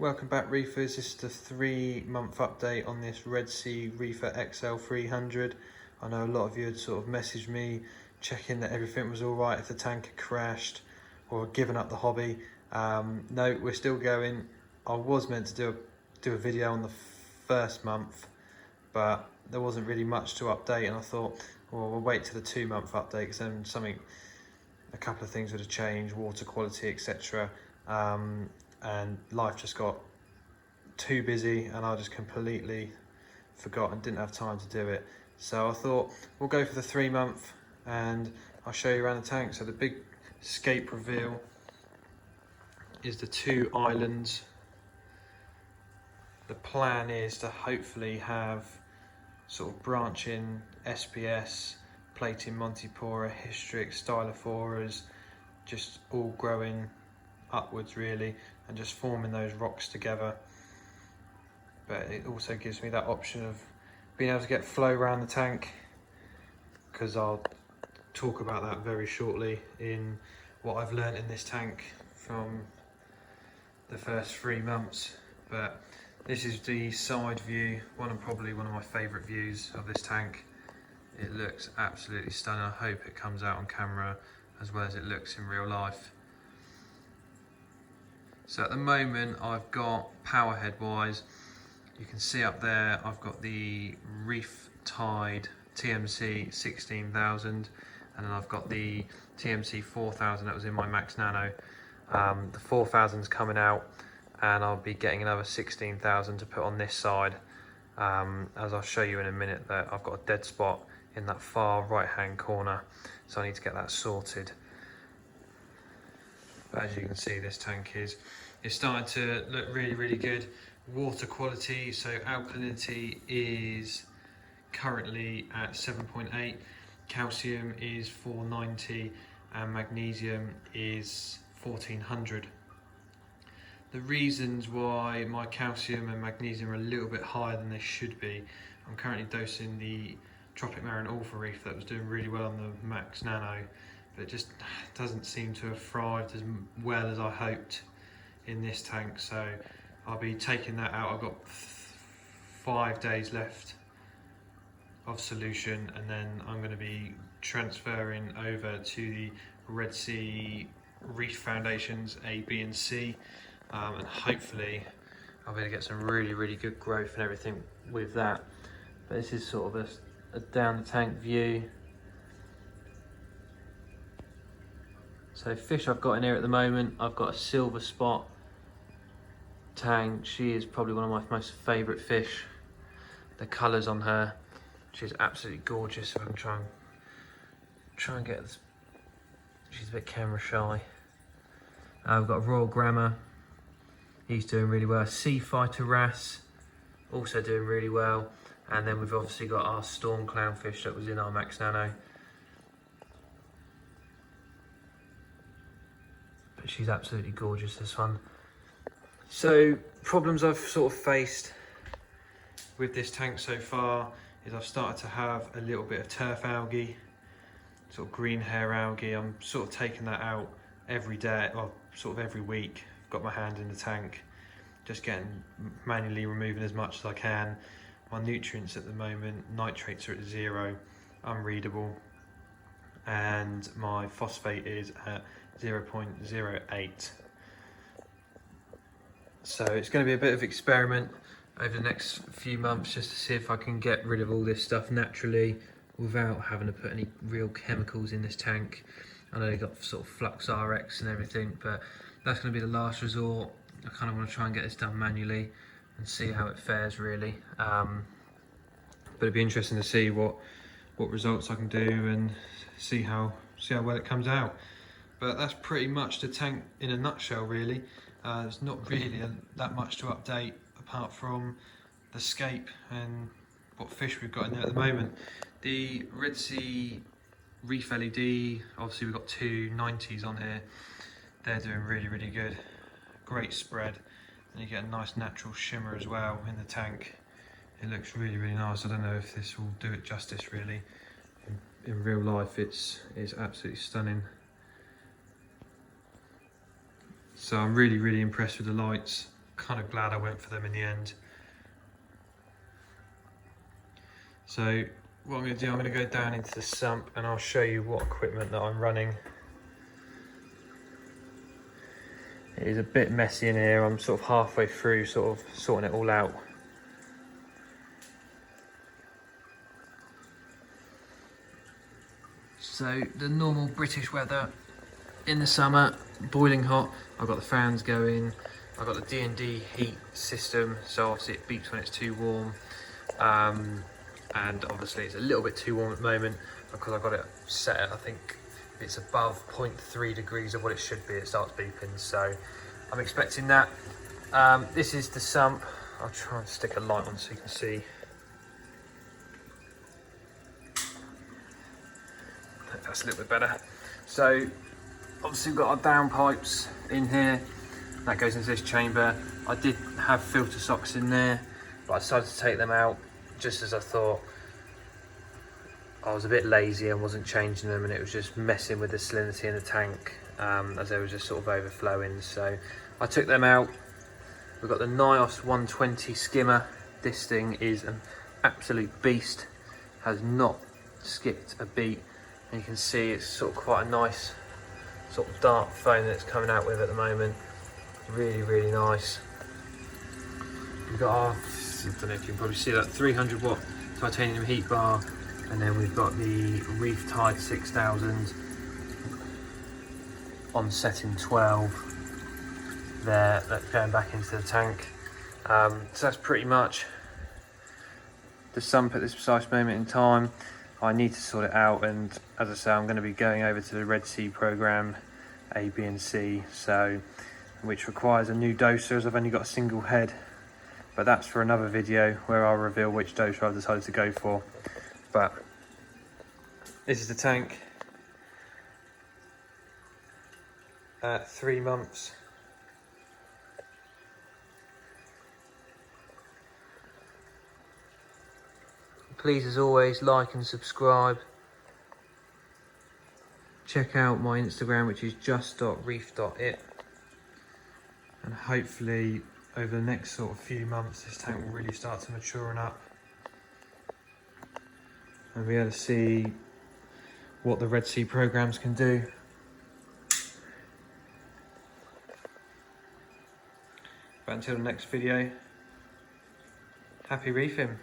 Welcome back, reefers. This is the 3-month update on this Red Sea Reefer XL300. I know a lot of you had sort of messaged me checking that everything was all right, if the tank had crashed or given up the hobby. No, we're still going. I was meant to do a video on the first month, but there wasn't really much to update, and I thought, well, we'll wait till the 2-month update, because then a couple of things would have changed, water quality, etc. And life just got too busy and I just completely forgot and didn't have time to do it. So I thought we'll go for the 3-month and I'll show you around the tank. So the big scape reveal is the 2 islands. The plan is to hopefully have sort of branching SPS, plating Montipora, Hystrix, Stylophoras, just all growing upwards really, and just forming those rocks together. But it also gives me that option of being able to get flow around the tank, because I'll talk about that very shortly in what I've learned in this tank from the first 3 months. But this is the side view, probably one of my favourite views of this tank. It looks absolutely stunning. I hope it comes out on camera as well as it looks in real life. So at the moment I've got power head wise, you can see up there I've got the Reef Tide TMC 16,000, and then I've got the TMC 4,000 that was in my Max Nano. The 4,000's coming out, and I'll be getting another 16,000 to put on this side. As I'll show you in a minute, that I've got a dead spot in that far right hand corner, so I need to get that sorted. But as you can see, this tank is starting to look really good. Water quality, so alkalinity is currently at 7.8, calcium is 490, and magnesium is 1400. The reasons why my calcium and magnesium are a little bit higher than they should be, I'm currently dosing the Tropic Marine Alpha Reef that was doing really well on the Max Nano, but it just doesn't seem to have thrived as well as I hoped in this tank. So I'll be taking that out. I've got 5 days left of solution, and then I'm going to be transferring over to the Red Sea Reef Foundations A, B and C, and hopefully I'll be able to get some really good growth and everything with that. But this is sort of a down the tank view. So fish I've got in here at the moment, I've got a silver spot tang. She is probably one of my most favourite fish. The colours on her, she's absolutely gorgeous. If I can try and get this, she's a bit camera shy. I've got a Royal Grammar, he's doing really well. Sea Fighter Wrasse, also doing really well. And then we've obviously got our Storm Clownfish that was in our Max Nano. But she's absolutely gorgeous, this one. So problems I've sort of faced with this tank so far is I've started to have a little bit of turf algae, sort of green hair algae. I'm sort of taking that out every day, or sort of every week. I've got my hand in the tank, just manually removing as much as I can. My nutrients at the moment, nitrates are at 0, unreadable, and my phosphate is at 0.08. So it's going to be a bit of experiment over the next few months, just to see if I can get rid of all this stuff naturally without having to put any real chemicals in this tank. I know they've got sort of Flux RX and everything, but that's going to be the last resort. I kind of want to try and get this done manually and see how it fares really. But it'd be interesting to see what results I can do and see how well it comes out. But that's pretty much the tank in a nutshell really. There's not really that much to update apart from the scape and what fish we've got in there at the moment. The Red Sea Reef LED, obviously we've got 2 90s on here. They're doing really good. Great spread, and you get a nice natural shimmer as well in the tank. It looks really nice. I don't know if this will do it justice really. In real life it's absolutely stunning. So I'm really impressed with the lights. kind of glad I went for them in the end. So what I'm going to do, I'm going to go down into the sump and I'll show you what equipment that I'm running. It is a bit messy in here. I'm sort of halfway through sort of sorting it all out. So the normal British weather in the summer, boiling hot. I've got the fans going. I've got the D&D heat system, so obviously it beeps when it's too warm. And obviously it's a little bit too warm at the moment because I've got it set at, I think it's above 0.3 degrees of what it should be, it starts beeping. So I'm expecting that. This is the sump. I'll try and stick a light on so you can see. That's a little bit better. So obviously we've got our downpipes in here. That goes into this chamber. I did have filter socks in there, but I decided to take them out just as I thought. I was a bit lazy and wasn't changing them, and it was just messing with the salinity in the tank as they were just sort of overflowing. So I took them out. We've got the NIOS 120 skimmer. This thing is an absolute beast. Has not skipped a beat. And you can see it's sort of quite a nice sort of dark foam that it's coming out with at the moment. Really, really nice. We've got our, I don't know if you can probably see that, 300 watt titanium heat bar, and then we've got the Reef Tide 6000 on setting 12 there, that's going back into the tank. So that's pretty much the sump at this precise moment in time. I need to sort it out, and as I say, I'm going to be going over to the Red Sea program, A, B and C, so which requires a new doser as I've only got a single head, but that's for another video where I'll reveal which doser I've decided to go for. But this is the tank at 3 months. Please, as always, like and subscribe. Check out my Instagram, which is just.reef.it. And hopefully, over the next sort of few months, this tank will really start to mature up. And be able to see what the Red Sea programs can do. But until the next video, happy reefing.